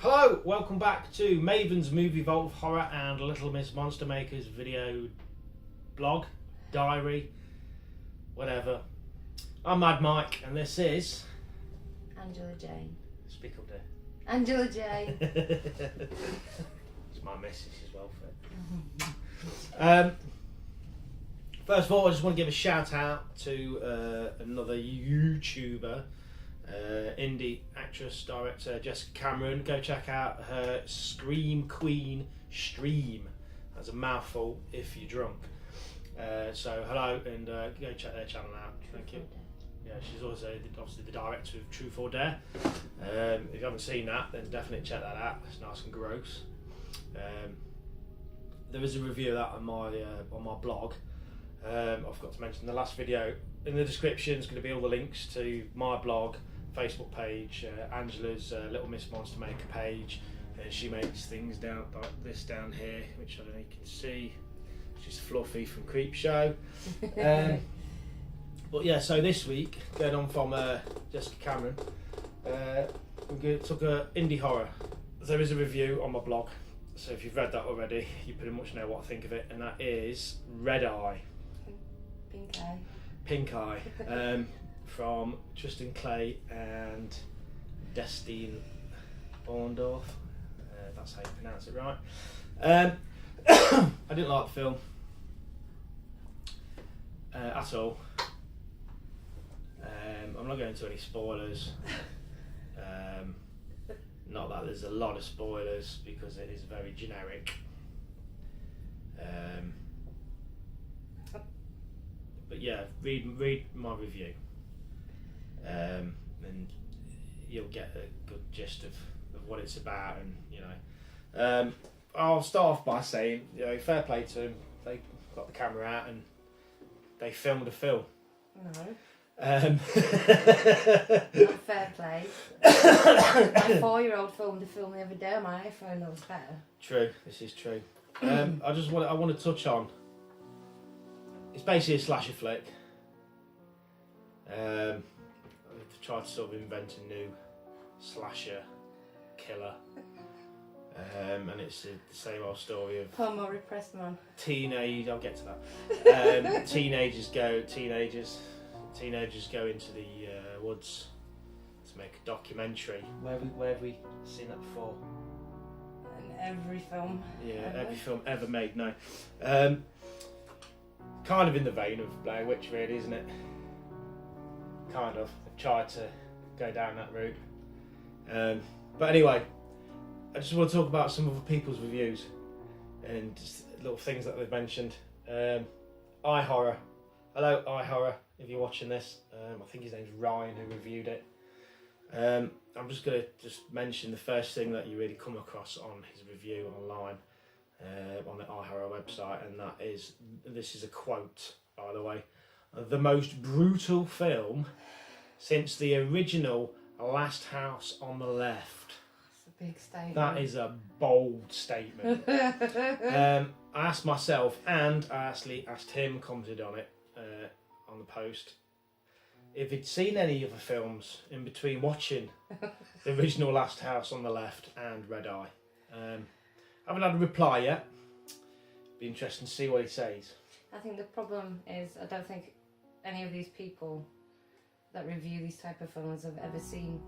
Hello, welcome back to Maven's Movie Vault of Horror and Little Miss Monster Maker's video blog, diary, whatever. I'm Mad Mike and this is... Angela Jane. Speak up there. Angela Jane. It's my message as well for it. First of all, I just want to give a shout out to another YouTuber, indie actress, director Jessica Cameron. Go check out her Scream Queen stream. That's a mouthful if you're drunk. So hello and go check their channel out. Thank you. Yeah, she's also obviously the director of Truth or Dare. If you haven't seen that, then definitely check that out. It's nice and gross. There is a review of that on my blog. I forgot to mention in the last video. In the description is going to be all the links to my blog, Facebook page, Angela's Little Miss Monster Maker page. She makes things down like this down here, which I don't know if you can see. She's Fluffy from Creepshow. But yeah, so this week, going on from Jessica Cameron, we took an indie horror. There is a review on my blog, so if you've read that already, you pretty much know what I think of it, and that is Red Eye. Pink Eye. Pink Eye, from Tristan Clay and Destine Orndorff. That's how you pronounce it right. I didn't like the film at all. I'm not going into any spoilers. Not that there's a lot of spoilers because it is very generic. But yeah, read my review, and you'll get a good gist of what it's about. And you know, I'll start off by saying, you know, fair play to them. They got the camera out and they filmed a film. No. Not fair play. My 4-year-old filmed a film the other day on my iPhone that was better. True, this is true. I want to touch on. It's basically a slasher flick. They've tried to sort of invent a new slasher killer, and it's the same old story of Poor more repressed man. I'll get to that. Teenagers go into the woods to make a documentary. Where have we seen that before? In every film. Yeah, ever. every film ever made. No, kind of in the vein of Blair Witch, really, isn't it? Kind of. They've tried to go down that route. But anyway, I just want to talk about some other people's reviews and just little things that they've mentioned. iHorror. Hello, iHorror, if you're watching this. I think his name's Ryan who reviewed it. I'm just going to mention the first thing that you really come across on his review online on the iHorror website, and this is a quote, by the way: "The most brutal film since the original Last House on the Left." That's a big statement. That is a bold statement. I asked myself, and I actually asked him, commented on it on the post, if he'd seen any other films in between watching the original Last House on the Left and Red Eye. I haven't had a reply yet. Be interesting to see what he says. I think the problem is I don't think any of these people that review these type of films have ever seen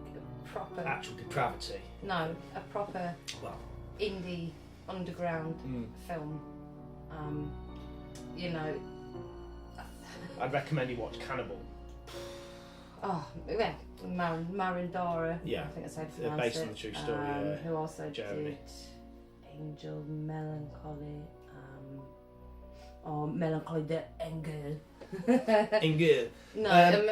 a proper... Actual depravity. No, a proper Well, indie underground film. You know... I'd recommend you watch Cannibal. Oh, yeah, Marindora. Yeah, I think that's how to they're pronounce based it. on the true story. Who also Germany. did Angel Melancholy, or Melancholy de Engel. Inge. No,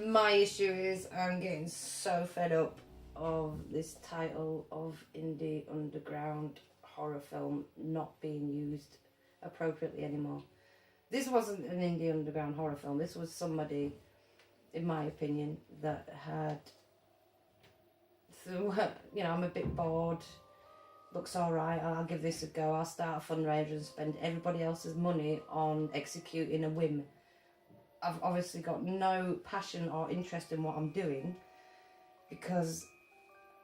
my issue is I'm getting so fed up of this title of indie underground horror film not being used appropriately anymore. This wasn't an indie underground horror film. This was somebody, in my opinion, that had, you know, I'm a bit bored, looks alright, I'll give this a go, I'll start a fundraiser and spend everybody else's money on executing a whim. I've obviously got no passion or interest in what I'm doing because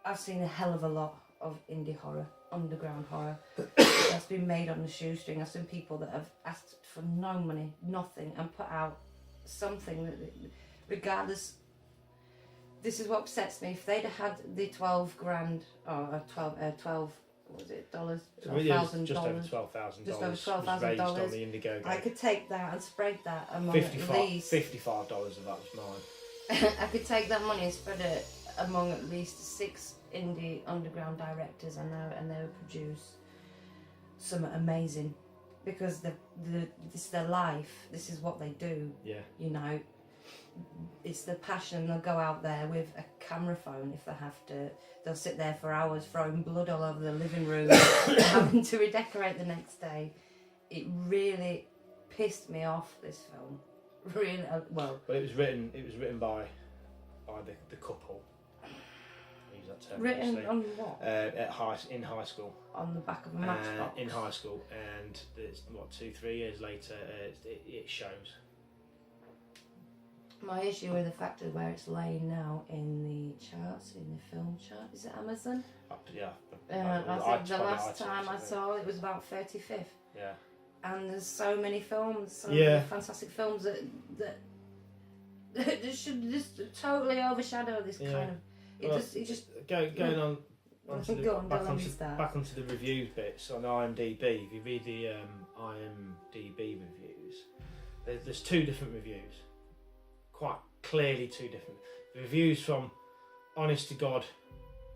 I've seen a hell of a lot of indie horror, underground horror that's been made on the shoestring. I've seen people that have asked for no money, nothing, and put out something that, regardless. This is what upsets me. If they'd have had the 12 grand or 12, what was it, dollars? $12,000. Just over $12,000. Just over $12,000 raised on the Indiegogo. I could take that and spread that among at least $55 of that was mine. I could take that money and spread it among at least 6 indie underground directors I know, and they would produce something amazing, because this is their life. This is what they do. Yeah. You know, it's the passion. They'll go out there with a camera phone if they have to. They'll sit there for hours throwing blood all over the living room, having to redecorate the next day. It really pissed me off, this film. Really, well. But it was written by the couple. I use that term. Written obviously. on what? In high school. On the back of a matchbox. In high school, and it's 2-3 years later, it shows. My issue with the fact of where it's laying now in the charts, in the film chart, is it Amazon? Yeah. I think the last time I saw it was about 35th. Yeah. And there's so many films, so many fantastic films that should just totally overshadow this kind of. It just going on. Back onto the reviews bits on IMDb. If you read the IMDb reviews, there's 2 different reviews. Quite clearly 2 different reviews from honest to God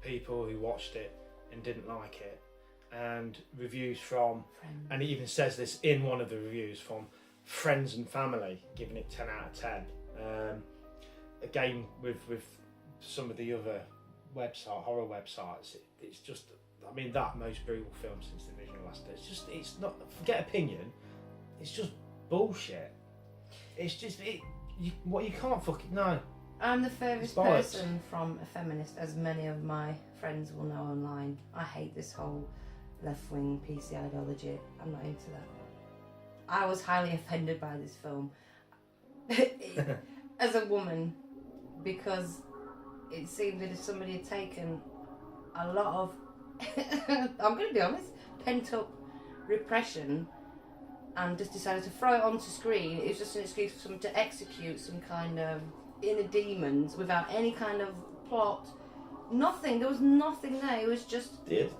people who watched it and didn't like it, and reviews from friends. And it even says this in one of the reviews, from friends and family giving it 10 out of 10. Again, with some of the other horror websites, it's just, I mean, that most brutal film since the original last day. It's not, forget opinion, it's just bullshit. It's just you can't fucking know. I'm the furthest person from a feminist, as many of my friends will know online. I hate this whole left-wing PC ideology. I'm not into that. I was highly offended by this film as a woman, because it seemed that if somebody had taken a lot of I'm going to be honest, pent-up repression and just decided to throw it onto screen, it was just an excuse for someone to execute some kind of inner demons without any kind of plot. Nothing. There was nothing there. It was just. It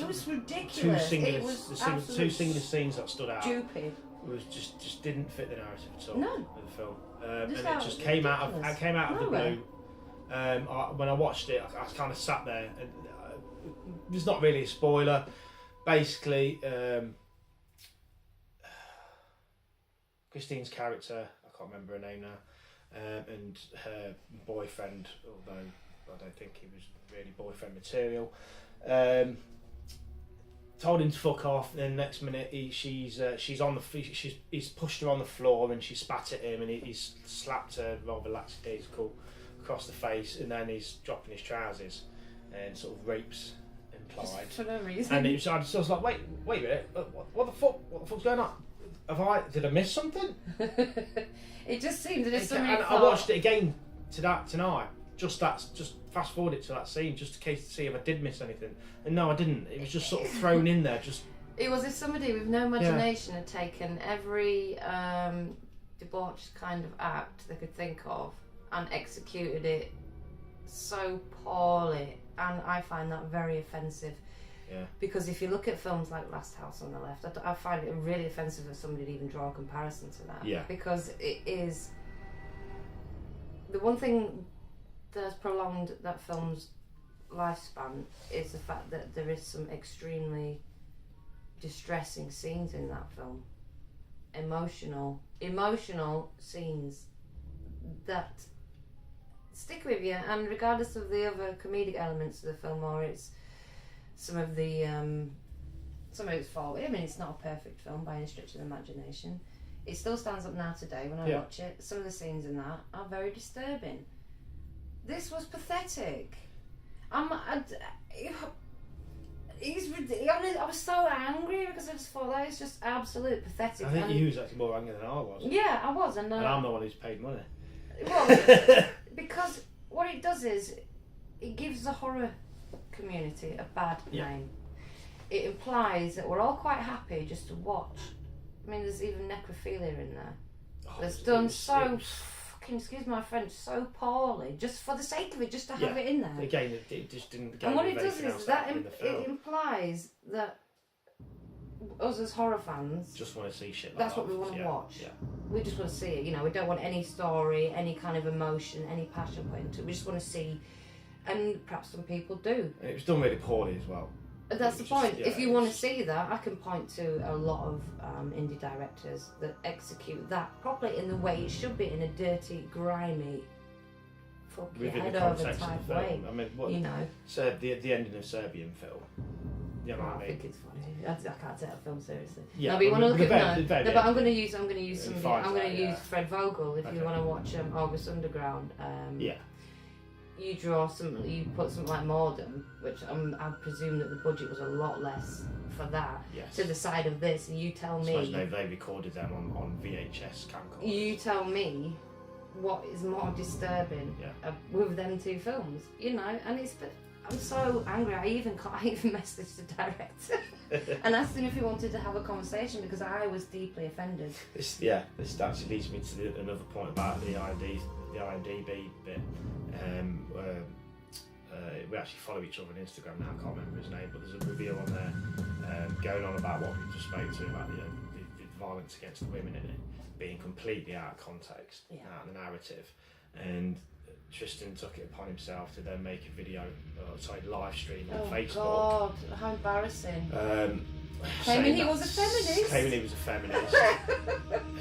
was ridiculous. Two singular scenes that stood out. Stupid. It was just didn't fit the narrative at all. No. Of the film, and it just came out of the blue. When I watched it, I kind of sat there, and it's not really a spoiler. Basically, Christine's character, I can't remember her name now, and her boyfriend, although I don't think he was really boyfriend material, told him to fuck off. And then next minute he's pushed her on the floor and she spat at him, and he's slapped her rather lackadaisical across the face, and then he's dropping his trousers and sort of rapes implied. For no reason. And I was like, wait a minute, what the fuck's going on? Did I miss something? It just seemed that if somebody and I watched it again tonight. Just fast forward it to that scene, just in case to see if I did miss anything. And no, I didn't. It was just sort of thrown in there. It was if somebody with no imagination had taken every debauched kind of act they could think of and executed it so poorly. And I find that very offensive. Yeah. Because if you look at films like Last House on the Left, I find it really offensive that somebody would even draw a comparison to that. Yeah. Because it is the one thing that has prolonged that film's lifespan is the fact that there is some extremely distressing scenes in that film. Emotional scenes that stick with you, and regardless of the other comedic elements of the film, or it's some of its fault. I mean, it's not a perfect film by any stretch of the imagination. It still stands up now today when I watch it. Some of the scenes in that are very disturbing. This was pathetic. I was so angry because I just thought that is just absolute pathetic. I think you was actually more angry than I was. Yeah, I was, and I'm the one who's paid money. Well, because what it does is it gives the horror community a bad Yeah. name. It implies that we're all quite happy just to watch. I mean, there's even necrophilia in there. Oh, That's it done was- so it was- fucking, excuse my French, so poorly, just for the sake of it, just to have Yeah. it in there. Again, it just didn't go And what with it does anything is else that in the it film. implies that us as horror fans, Just want to see shit like that's that. what we want to Yeah, watch. Yeah. We just want to see it. You know, we don't want any story, any kind of emotion, any passion put into it. We just want to see, and perhaps some people do. And it was done really poorly as well. But that's It the was just- point. yeah, If you it want to was- see that, I can point to a lot of indie directors that execute that properly in the way it should be, in a dirty, grimy, fuck your Within head the over context type of the way. film. I mean, what, You know, the ending of Serbian film. You know I what I mean? think it's funny. I can't take that film seriously. Yeah, no, but you want to look at the no, very no, but I'm end. going to use somebody. finds I'm going that, to yeah. use Fred Vogel if you Okay. want to watch August Underground. Yeah. You draw some. You put something like Morden, which I presume that the budget was a lot less for that. Yes. To the side of this, and you tell I suppose me. they recorded them on VHS camcorders. You tell me what is more disturbing Yeah. with them two films, you know, and I'm so angry. I even messaged the director and asked him if he wanted to have a conversation because I was deeply offended. This actually leads me to another point about the IMDb bit. We actually follow each other on Instagram now. I can't remember his name, but there's a review on there going on about what we just spoke to about the violence against the women in it being completely out of context, out of the narrative, and Tristan took it upon himself to then make a video, live stream on Facebook. God, how embarrassing! Claiming he was a feminist. Claiming he was a feminist.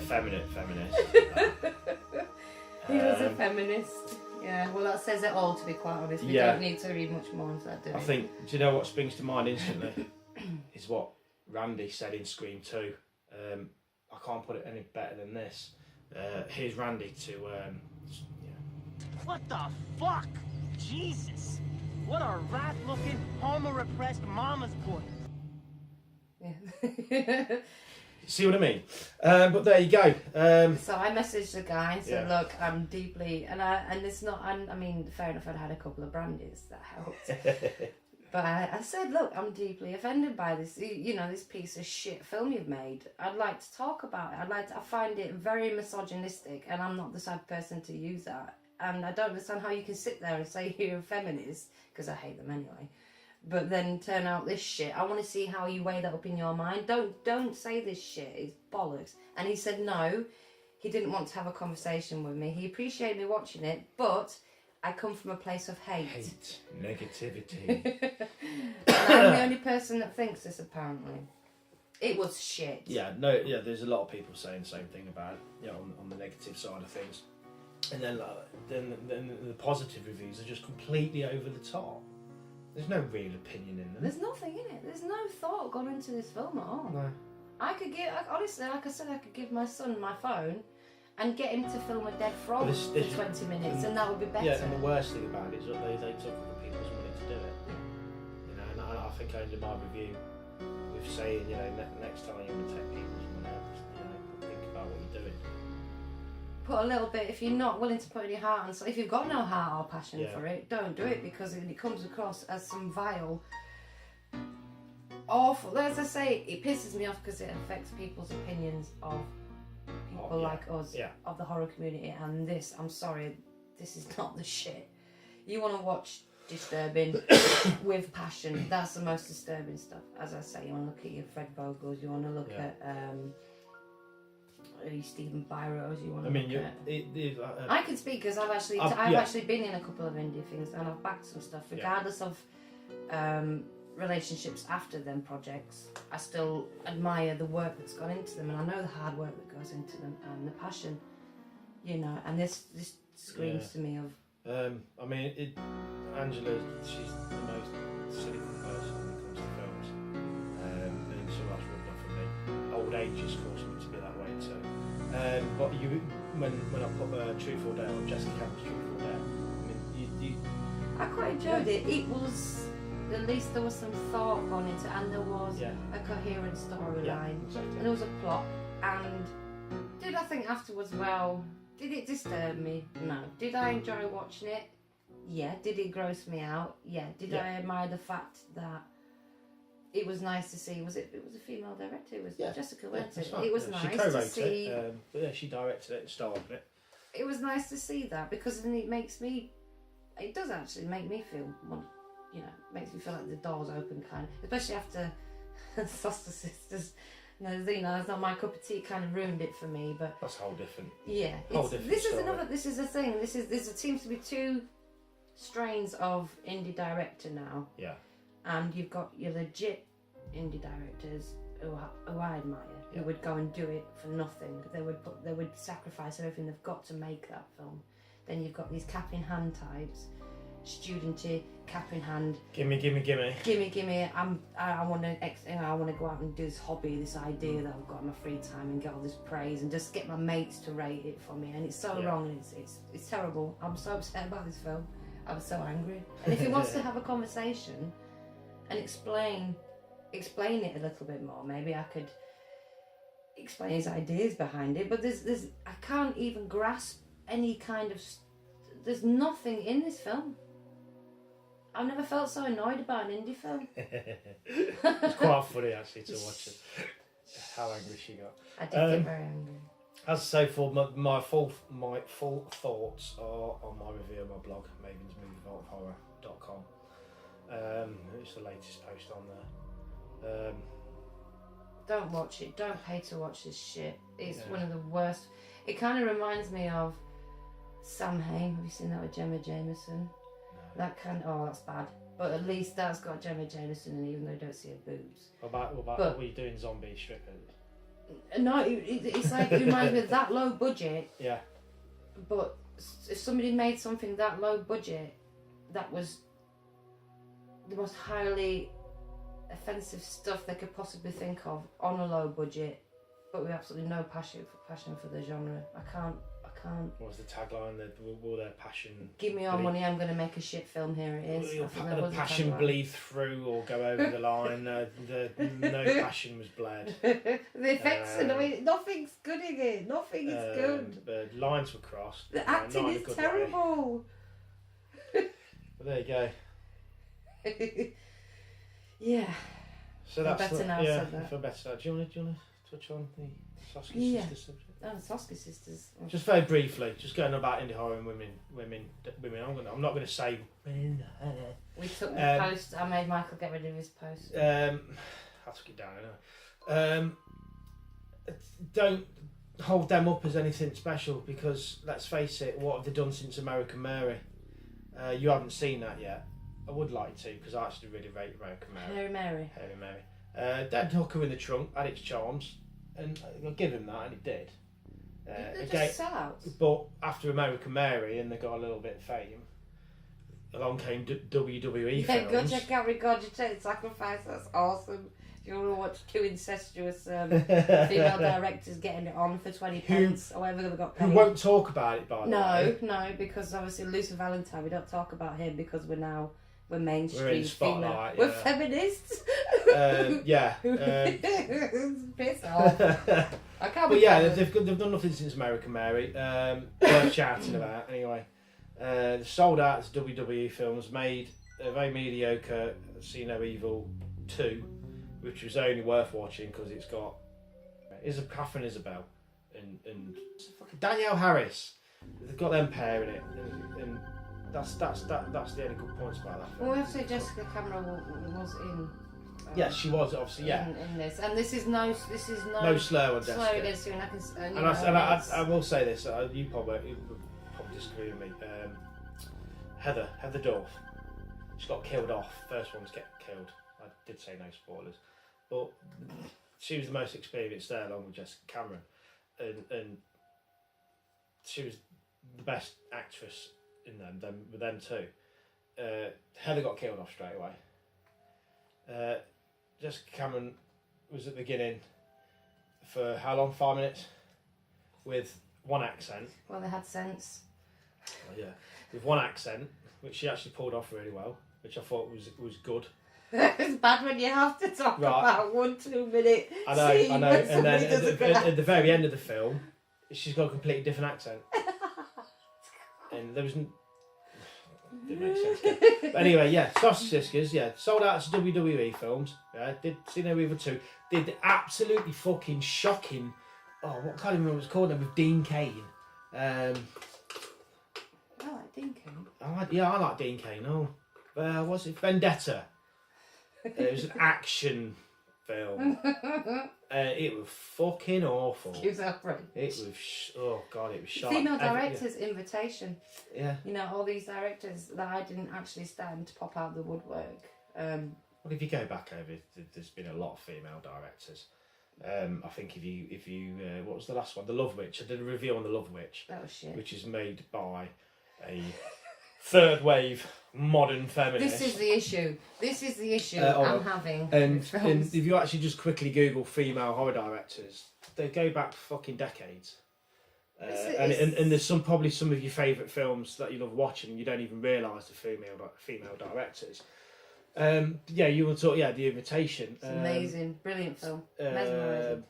feminist. He was a feminist. Yeah, well, that says it all, to be quite honest. We don't need to read much more into that, do we? I think, do you know what springs to mind instantly? Is what Randy said in Scream 2. I can't put it any better than this. Here's Randy to... What the fuck? Jesus! What a rat-looking, homo-repressed mama's boy. Yeah. See what I mean? But there you go. So I messaged the guy and said, Yeah. "Look, I'm deeply and it's not. I mean, fair enough. I'd had a couple of brandies that helped, but I said, look, I'm deeply offended by this. You know, this piece of shit film you've made. I'd like to talk about it. I find it very misogynistic, and I'm not the type of person to use that. And I don't understand how you can sit there and say you're a feminist, because I hate them anyway. But then turn out this shit. I want to see how you weigh that up in your mind. Don't say this shit. It's bollocks." And he said no. He didn't want to have a conversation with me. He appreciated me watching it, but I come from a place of hate. Negativity. And I'm the only person that thinks this, apparently. It was shit. There's a lot of people saying the same thing about it, on the negative side of things. And then the positive reviews are just completely over the top. There's no real opinion in them. There's nothing in it. There's no thought gone into this film at all. No. Honestly, like I said, I could give my son my phone and get him to film a dead frog This- for 20 minutes, and that would be better. Yeah, and the worst thing about it is that they took other people's money to do it. You know, and I think I ended my review with saying, next time you want to take people's money, think about what you're doing. Put a little bit, if you're not willing to put any heart, and so if you've got no heart or passion for it, don't do it, because it comes across as some vile, awful. As I say, it pisses me off because it affects people's opinions of people like us, of the horror community. And this, I'm sorry, this is not the shit. You want to watch disturbing with passion. That's the most disturbing stuff. As I say, you want to look at your Fred Vogels, you want to look at Stephen Byros, you want to look at... I can speak because I've actually been in a couple of indie things, and I've backed some stuff regardless of relationships after them projects. I still admire the work that's gone into them, and I know the hard work that goes into them and the passion, and this screams to me of... Angela, she's the most cynical person when it comes to films, and so that's rubbed off on me. Old age has caused me to be that way too. But when I put Truth or Dare, or Jessica Campbell's Truth or Dare, I quite enjoyed it. It was, at least there was some thought gone into, and there was a coherent storyline, exactly. and there was a plot. And did I think afterwards, well, did it disturb me? No. Did I enjoy watching it? Yeah. Did it gross me out? Yeah. Did I admire the fact that it was nice to see? It was a female director. It was Jessica, wasn't it? It was nice to see. But yeah, she directed it and starred in it. It was nice to see that, because then it makes me. It does actually make me feel, makes me feel like the door's open, kind of, especially after the Foster Sisters. That's not my cup of tea. It kind of ruined it for me, but that's whole different. Yeah, this is the thing. There seems to be two strains of indie director now. Yeah. And you've got your legit indie directors who I admire, who would go and do it for nothing. They would sacrifice everything they've got to make that film. Then you've got these cap in hand types, studenty, cap in hand. Gimme. I want to go out and do this hobby, this idea that I've got in my free time, and get all this praise and just get my mates to rate it for me. And it's so wrong. And it's terrible. I'm so upset about this film. I was so angry. And if he wants to have a conversation and explain it a little bit more, maybe I could explain his ideas behind it. But there's I can't even grasp any kind of. There's nothing in this film. I've never felt so annoyed about an indie film. It's quite funny actually to watch it. How angry she got. I did get very angry. As I say, for my full thoughts are on my review of my blog, mavensmovievaulthorror.com. It's the latest post on there. Don't watch it. Don't pay to watch this shit. It's one of the worst. It kind of reminds me of Sam Hain. Have you seen that with Gemma Jameson? No. That that's bad. But at least that's got Gemma Jameson, and even though you don't see her boobs. What were you doing, zombie strippers? No, it's like it reminds me of that low budget. Yeah. But if somebody made something that low budget, that was the most highly offensive stuff they could possibly think of on a low budget, but with absolutely no passion for the genre. I can't. What was the tagline? All their passion. Give me your money. I'm going to make a shit film. Here it is. The passion bleed through or go over the line. No passion was bled. The effects are nothing's good in it. Nothing is good. The lines were crossed. The acting is terrible. But there you go. Yeah. So that's better now. Said that. I feel better now. Do you want to touch on the Sosky Sisters subject? Oh, the Sosky Sisters. Oh. Just very briefly, just going about indie horror and women. I'm not going to say. We took the post. I made Michael get rid of his post. I took it down anyway. Don't hold them up as anything special, because let's face it, what have they done since American Mary? You haven't seen that yet. I would like to, because I actually really rate American Mary. Harry Mary. Dead Hooker in the Trunk had its charms, and I'll give him that, and it did. They're just sellouts. But after American Mary, and they got a little bit of fame, along came WWE films. Good, check out Regurgitated Sacrifice. That's awesome. If you want to watch two incestuous female directors getting it on for 20 pence, or whatever they got paid. Who won't talk about it, by the way. No, because obviously Lucy Valentine, we don't talk about him because we're mainstream. We're in the spotlight. Female. We're feminists. Piss off. I can't. But yeah, they've done nothing since American Mary. Worth chatting about anyway. They sold out as WWE films, made a very mediocre See No Evil 2, which was only worth watching because it's got Catherine Isabel and fucking Danielle Harris. They've got them pair in it, and that's the only good points about that film. Well, we have to say Jessica Cameron was in. Yes, she was obviously in this, and this is no slur on Jessica. Against you, and I will say this: you probably disagree with me. Heather Dorff, she got killed off. First one to get killed. I did say no spoilers, but she was the most experienced there, along with Jessica Cameron, and she was the best actress in them too. Heather got killed off straight away. Jessica Cameron was at the beginning for how long? 5 minutes with one accent. Well, they had sense. Oh, yeah, with one accent, which she actually pulled off really well, which I thought was good. It's bad when you have to talk about 1 2 minute. I know. And then at the very end of the film, she's got a completely different accent, and there was didn't make sense. Again. But anyway, yeah, Sausage Siskers, yeah, sold out to WWE films. Yeah, did see no Evil 2. Did absolutely fucking shocking. Oh, what I can't even remember what it's called now with Dean Cain. I like Dean Cain. I like Dean Cain. Oh, what's it? Vendetta. It was an action film. It was fucking awful. Excuse our French. It was, oh god, it was sharp. Female director's invitation. Yeah. You know, all these directors that I didn't actually stand to pop out the woodwork. Well, if you go back over, there's been a lot of female directors. I think if you what was the last one? The Love Witch. I did a review on The Love Witch. That was shit. Which is made by a third wave modern feminist. This is the issue I'm having. And if you actually just quickly Google female horror directors, they go back fucking decades. And there's probably some of your favourite films that you love watching and you don't even realise the female directors. You will talk. The Invitation. It's amazing, brilliant film, mesmerising.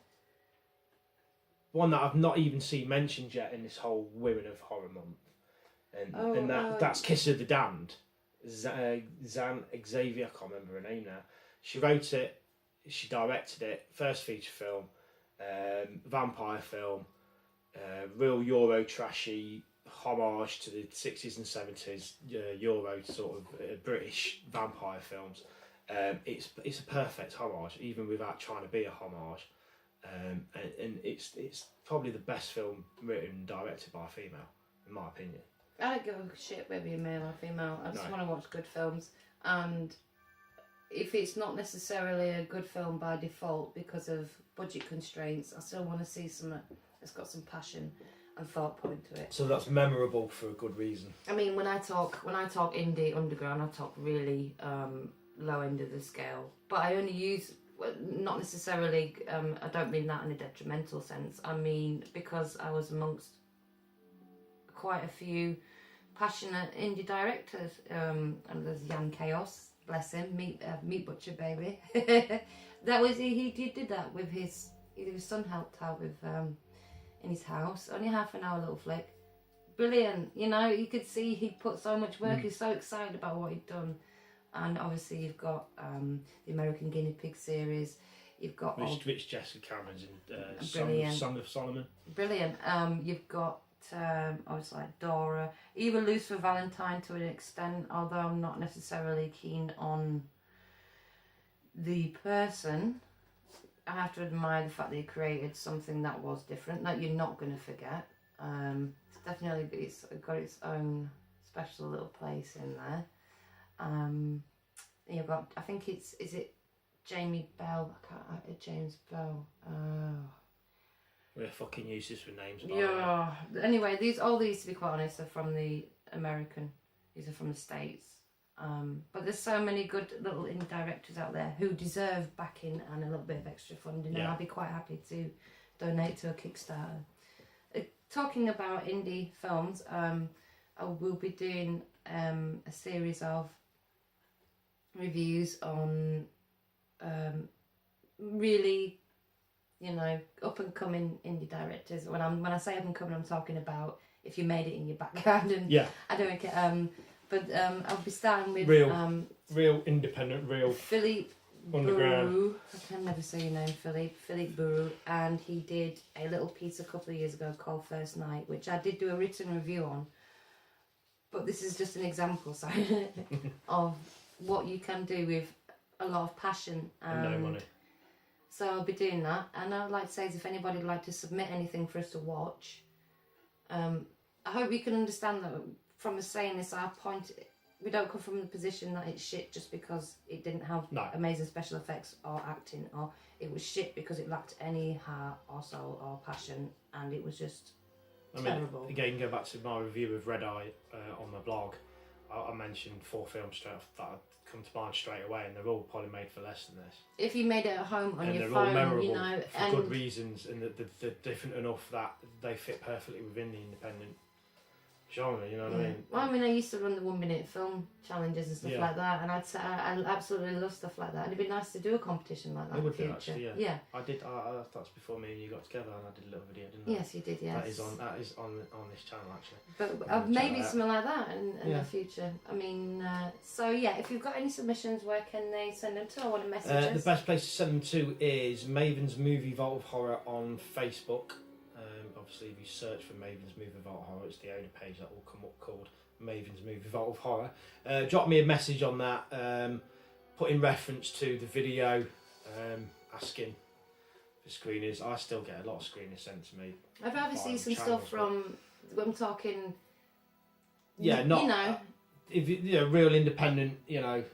One that I've not even seen mentioned yet in this whole Women of Horror Month, that's Kiss of the Damned. Xavier, I can't remember her name now. She wrote it, she directed it. First feature film, vampire film, real Euro trashy homage to the 60s and 70s Euro sort of British vampire films. It's a perfect homage, even without trying to be a homage. And it's probably the best film written and directed by a female, in my opinion. I don't give a shit whether you're male or female. I just want to watch good films. And if it's not necessarily a good film by default because of budget constraints, I still want to see something that's got some passion and thought put into it. So that's memorable for a good reason. I mean, when I talk indie underground, I talk really low end of the scale. But I only use, not necessarily, I don't mean that in a detrimental sense. I mean because I was amongst quite a few passionate indie directors. And there's Jan Chaos, bless him, Meat Butcher Baby. That was he did that with his son helped out with in his house. Only half an hour little flick. Brilliant, you know, you could see he'd put so much work, he's so excited about what he'd done. And obviously you've got the American Guinea Pig series, you've got which Jessica Cameron's in Song of Solomon. Brilliant. You've got obviously like Dora, even Lucifer Valentine to an extent, although I'm not necessarily keen on the person. I have to admire the fact that he created something that was different, that you're not going to forget. It's definitely got its own special little place in there. You've got, I think is it Jamie Bell? James Bell. We're fucking useless with names. Yeah. Anyway, all these, to be quite honest, are from the American. These are from the States. But there's so many good little indie directors out there who deserve backing and a little bit of extra funding, and I'd be quite happy to donate to a Kickstarter. Talking about indie films, I will be doing a series of reviews on really, you know, up and coming indie directors. When I say up and coming, I'm talking about if you made it in your background. And I don't care. But I'll be starting with real independent, real Philippe underground. Bourou. I can never say your name, Philippe Bourou, and he did a little piece a couple of years ago called First Night, which I did do a written review on. But this is just an example, sorry, of what you can do with a lot of passion and no money. So I'll be doing that, and I'd like to say is if anybody would like to submit anything for us to watch, I hope you can understand that. From us saying this, we don't come from the position that it's shit just because it didn't have amazing special effects or acting, or it was shit because it lacked any heart or soul or passion, and it was just terrible. Again, go back to my review of Red Eye on my blog. I mentioned 4 films straight off that come to mind straight away, and they're all probably made for less than this. If you made it at home on your phone, they're all memorable, you know, for good reasons, and they're different enough that they fit perfectly within the independent genre. You know what I mean? Well, I mean, I used to run the 1 minute film challenges and stuff Yeah. like that, and I absolutely love stuff like that. And it'd be nice to do a competition like that It in the would be future. actually, yeah. Yeah. I did. That's before me and you got together, and I did a little video, didn't I? Yes, you did. Yes. That is on this channel actually. But Check maybe that out. something like that in Yeah. the future. I mean, so yeah, if you've got any submissions, where can they send them to? I want to message us. The best place to send them to is Maven's Movie Vault of Horror on Facebook. Obviously, if you search for Maven's Movie Vault of Horror, it's the owner page that will come up called Maven's Movie Vault of Horror. Drop me a message on that, put in reference to the video, asking for screeners. I still get a lot of screeners sent to me. I'd rather see some channels, stuff from. I'm talking. Yeah, not You know. if you know, real independent. You know,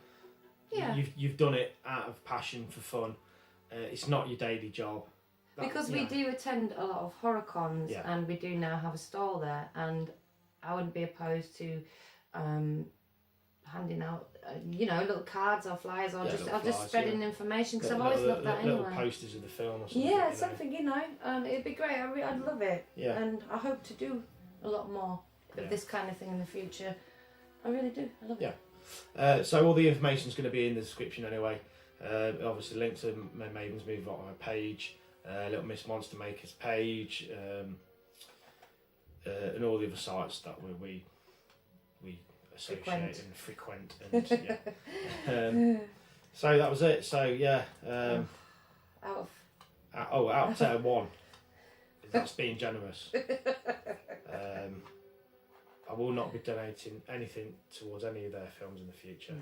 Yeah. you've done it out of passion for fun. It's not your daily job. Because you we know. do attend a lot of horror cons, Yeah. and we do now have a stall there, and I wouldn't be opposed to handing out, little cards or flyers, or Yeah, just little or just flyers, spreading yeah. information, because I've Little- always loved that little anyway. posters of the film or something. Yeah, you know. something, it'd be great. I'd love it, Yeah. and I hope to do a lot more of Yeah. this kind of thing in the future. I really do. I love Yeah. it. So all the information is going to be in the description anyway. Obviously, link to Maven's Movie Vault Horror page, Little Miss Monster Maker's page, and all the other sites that we associate and frequent. And, yeah. So that was it. So yeah. Out of Out of 10, 1. That's being generous. I will not be donating anything towards any of their films in the future.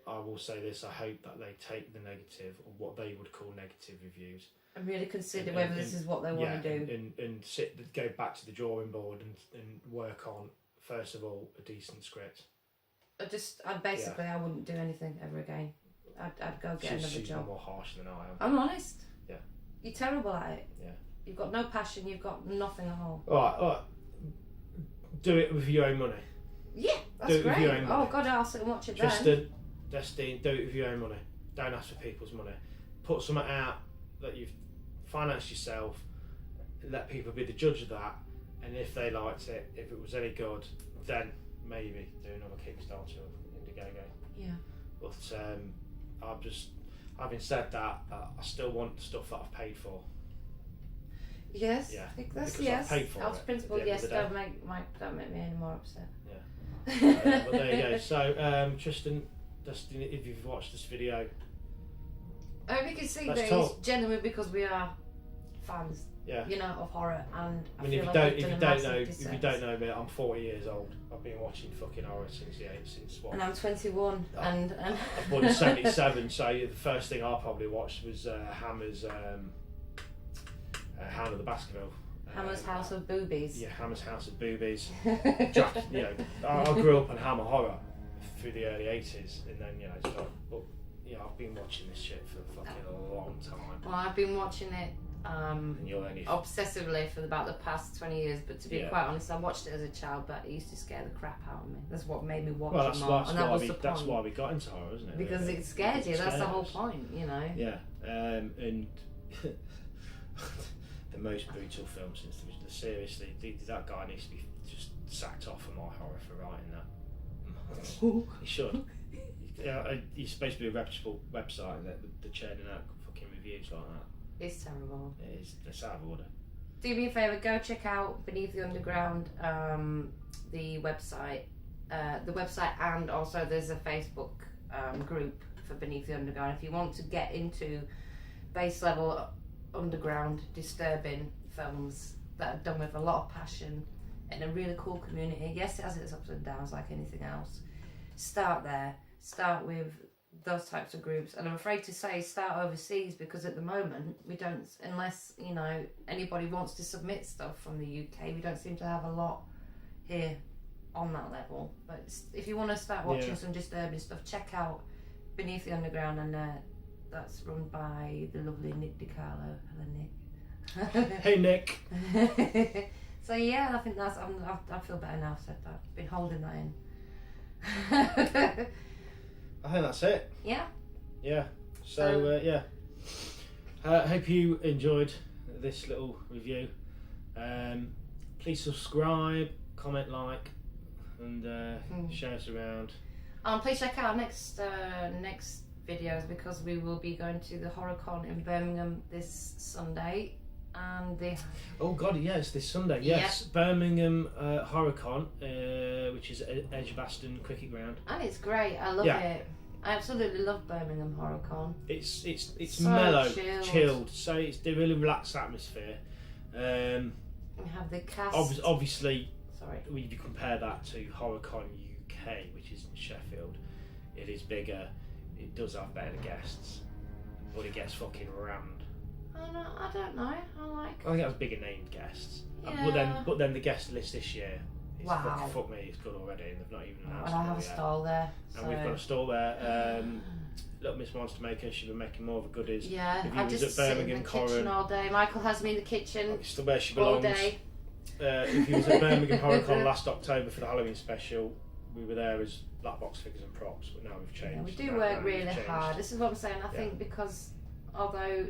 I will say this: I hope that they take the negative, or what they would call negative reviews, and really consider and- whether and- this is what they want to do. and go back to the drawing board and work on, first of all, a decent script. I wouldn't do anything ever again. I'd go get another She's job. more harsh than I am. I'm honest. Yeah. You're terrible at it. Yeah. You've got no passion. You've got nothing at all. All right. Do it with your own money. Yeah, that's Do it with great. your own Oh money. God, I'll sit and watch it Tristan, Destine, do it with your own money. Don't ask for people's money. Put something out that you've financed yourself. Let people be the judge of that. And if they liked it, if it was any good, then maybe do another Kickstarter of Indiegogo. Yeah. But I've just, having said that, I still want the stuff that I've paid for. Yes. Yeah, I think that's because I've paid for House it at principle. the end of Yes. the day. Don't make me any more upset. But there you go. So Tristan, Destine, if you've watched this video, I hope you can see Let's that talk. it's genuine because we are fans, yeah. of horror, and I mean, feel if you like don't, we've if done you a don't massive know, if disservice. you don't know me, I'm 40 years old. I've been watching fucking horror since what? And I'm 21, Oh. and I was born in '77, so the first thing I probably watched was Hammer's Hound of the Baskerville. Hammer's House of Boobies. Yeah, Hammer's House of Boobies. I grew up on Hammer horror through the early '80s, and then I've been watching this shit for fucking a long time. Well, I've been watching it And you're only obsessively for about the past 20 years, but to be Yeah. quite honest, I watched it as a child, but it used to scare the crap out of me. That's what made me watch well, it that's, more, that's and that why was we the that's point. why we got into horror, isn't it? Because really? it scared you. It That's the scared whole us. point, you know. Yeah, and the most brutal film since the seriously, that guy needs to be just sacked off from My Horror for writing that. He should. Yeah, he's supposed to be a reputable website that they're churning out fucking reviews like that. It's terrible. It's out of order. Do me a favour, go check out Beneath the Underground, the website, and also there's a Facebook group for Beneath the Underground. If you want to get into base level underground disturbing films that are done with a lot of passion in a really cool community. Yes, it has its ups and downs like anything else. Start there. Start with those types of groups, and I'm afraid to say start overseas, because at the moment we don't, unless anybody wants to submit stuff from the UK, we don't seem to have a lot here on that level. But if you want to start watching some disturbing stuff, check out Beneath the Underground, and that's run by the lovely Nick DiCarlo. Hello, Nick. Hey Nick. So yeah, I think that's. I feel better now. I've said that. Been holding that in. I think that's it. Yeah. Yeah. So yeah. Hope you enjoyed this little review. Please subscribe, comment, like, and share us around. Please check out our next videos, because we will be going to the HorrorCon in Birmingham this Sunday, and oh god, yes, this Sunday, yes, Birmingham HorrorCon, which is Edgbaston Cricket Ground, and it's great. I love it. I absolutely love Birmingham HorrorCon. It's so mellow, chilled, so it's a really relaxed atmosphere. We have the cast. Obviously, sorry, if you compare that to HorrorCon UK, which is in Sheffield, it is bigger. It does have better guests, but it gets fucking rammed. I don't know. I think it has bigger named guests. Yeah. But then the guest list this year is wow. fuck me, it's good already, and they've not even announced. And I have a stall there. And so. we've got a stall there. Little Miss Monster Maker, she'll be making more of a goodies. Yeah, if you I was just at sit Birmingham in the kitchen all day. Michael has me in the kitchen still where she all belongs. day. If you was at Birmingham HorrorCon last October for the Halloween special, we were there as black box figures and props, but now we've changed. Yeah, we do work really hard. This is what I'm saying. I think because although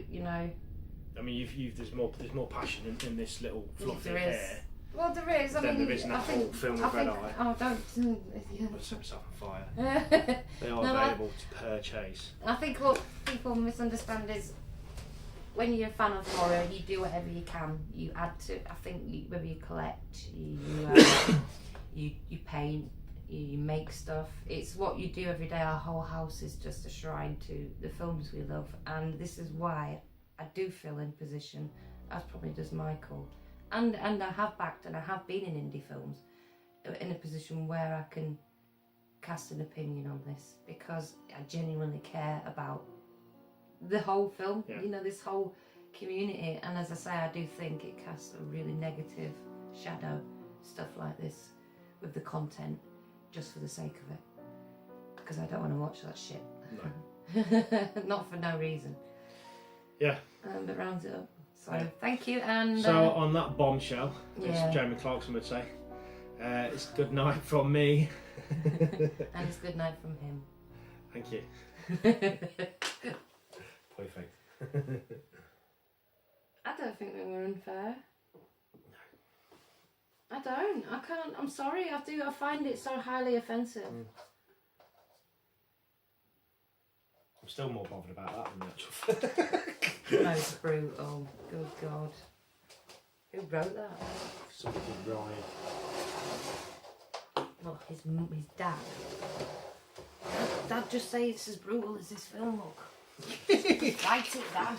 I mean, there's more passion in this little fluffy hair. Well, there is. I mean, there is in that whole film with Red Eye. Oh, don't. Yeah. I'll set myself on fire. They are available to purchase. I think what people misunderstand is when you're a fan of horror, you do whatever you can. You add to. I think whether you collect, you paint, you make stuff. It's what you do every day. Our whole house is just a shrine to the films we love, and this is why I do feel in position, as probably does Michael, and I have backed and I have been in indie films, in a position where I can cast an opinion on this, because I genuinely care about the whole film, this whole community. And as I say, I do think it casts a really negative shadow, stuff like this, with the content, just for the sake of it, because I don't want to watch that shit. No. Not for no reason. Yeah. But rounds it up. So thank you. And so on that bombshell, as Jamie Clarkson would say, it's good night from me. And it's good night from him. Thank you. Perfect. I don't think we were unfair. I don't. I can't. I'm sorry. I find it so highly offensive. I'm still more bothered about that than the actual film. Most brutal. Good God. Who wrote that? Somebody did Ryan. Well, his dad. Dad just say it's as brutal as this film look. Write it, Dad.